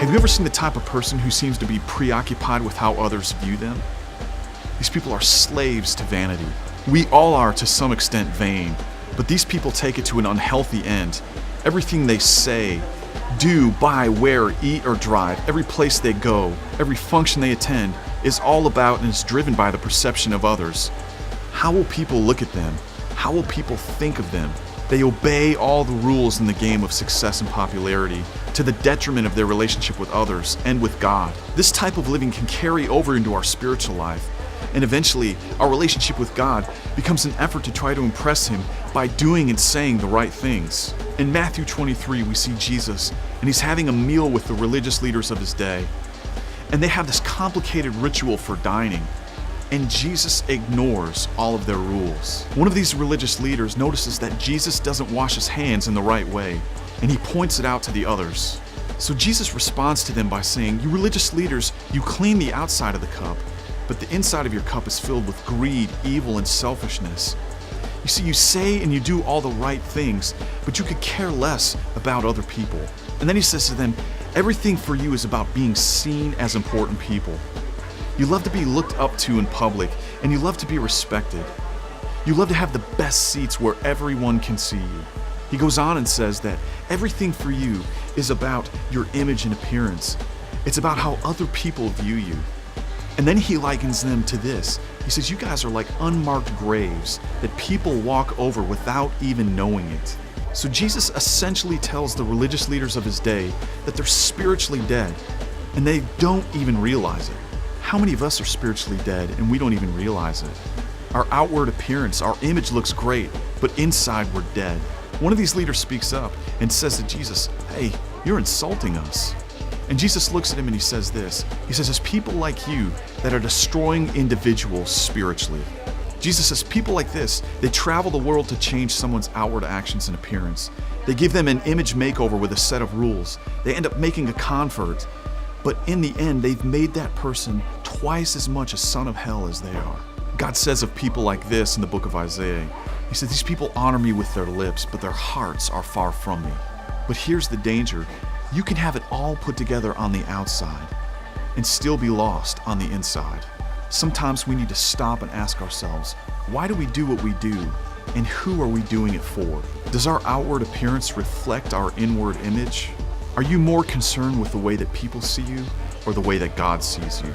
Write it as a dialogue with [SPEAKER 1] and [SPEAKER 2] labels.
[SPEAKER 1] Have you ever seen the type of person who seems to be preoccupied with how others view them? These people are slaves to vanity. We all are to some extent vain, but these people take it to an unhealthy end. Everything they say, do, buy, wear, eat, or drive, every place they go, every function they attend, is all about and is driven by the perception of others. How will people look at them? How will people think of them? They obey all the rules in the game of success and popularity to the detriment of their relationship with others and with God. This type of living can carry over into our spiritual life, and eventually our relationship with God becomes an effort to try to impress Him by doing and saying the right things. In Matthew 23, we see Jesus, and He's having a meal with the religious leaders of His day, and they have this complicated ritual for dining. And Jesus ignores all of their rules. One of these religious leaders notices that Jesus doesn't wash his hands in the right way, and he points it out to the others. So Jesus responds to them by saying, "You religious leaders, you clean the outside of the cup, but the inside of your cup is filled with greed, evil, and selfishness. You see, you say and you do all the right things, but you could care less about other people." And then he says to them, "Everything for you is about being seen as important people. You love to be looked up to in public, and you love to be respected. You love to have the best seats where everyone can see you." He goes on and says that everything for you is about your image and appearance. It's about how other people view you. And then he likens them to this. He says, "You guys are like unmarked graves that people walk over without even knowing it." So Jesus essentially tells the religious leaders of his day that they're spiritually dead, and they don't even realize it. How many of us are spiritually dead and we don't even realize it? Our outward appearance, our image looks great, but inside we're dead. One of these leaders speaks up and says to Jesus, "Hey, you're insulting us." And Jesus looks at him and he says this. He says, "It's people like you that are destroying individuals spiritually." Jesus says, people like this, they travel the world to change someone's outward actions and appearance. They give them an image makeover with a set of rules. They end up making a convert. But in the end, they've made that person twice as much a son of hell as they are. God says of people like this in the book of Isaiah, He said, "These people honor me with their lips, but their hearts are far from me." But here's the danger. You can have it all put together on the outside and still be lost on the inside. Sometimes we need to stop and ask ourselves, why do we do what we do? And who are we doing it for? Does our outward appearance reflect our inward image? Are you more concerned with the way that people see you or the way that God sees you?